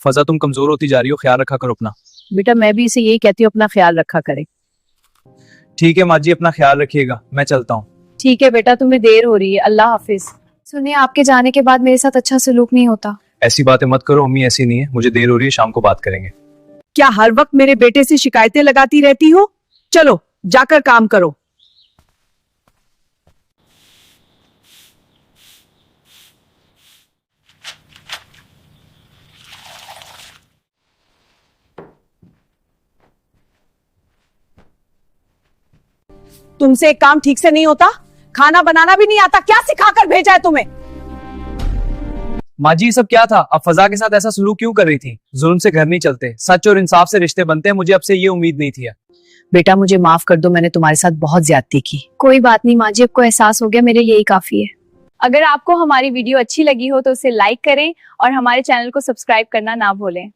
फजा तुम कमजोर होती जा रही हो, ख्याल रखा करो अपना। बेटा मैं भी इसे यही कहती हूँ, अपना ख्याल रखा करे। ठीक है माँ जी, अपना ख्याल रखिएगा, मैं चलता हूँ। ठीक है बेटा, तुम्हें देर हो रही है, अल्लाह हाफिज। सुनिए, आपके जाने के बाद मेरे साथ अच्छा सलूक नहीं होता। ऐसी बातें मत करो अम्मी, ऐसी नहीं है, मुझे देर हो रही है, शाम को बात करेंगे। क्या हर वक्त मेरे बेटे से शिकायतें लगाती रहती हो? चलो जाकर काम करो। तुमसे एक काम ठीक से नहीं होता? खाना बनाना भी नहीं आता? क्या सिखाकर भेजा है तुम्हें? माँ जी, ये सब क्या था? अब फजा के साथ ऐसा सलूक क्यों कर रही थी? जुल्म से घर नहीं चलते, सच और इंसाफ से रिश्ते बनते हैं। मुझे अब से ये उम्मीद नहीं थी। बेटा मुझे माफ कर दो, मैंने तुम्हारे साथ बहुत ज्यादती की। कोई बात नहीं माँ जी, आपको एहसास हो गया, मेरे यही काफी है। अगर आपको हमारी वीडियो अच्छी लगी हो तो उसे लाइक करें और हमारे चैनल को सब्सक्राइब करना ना भूलें।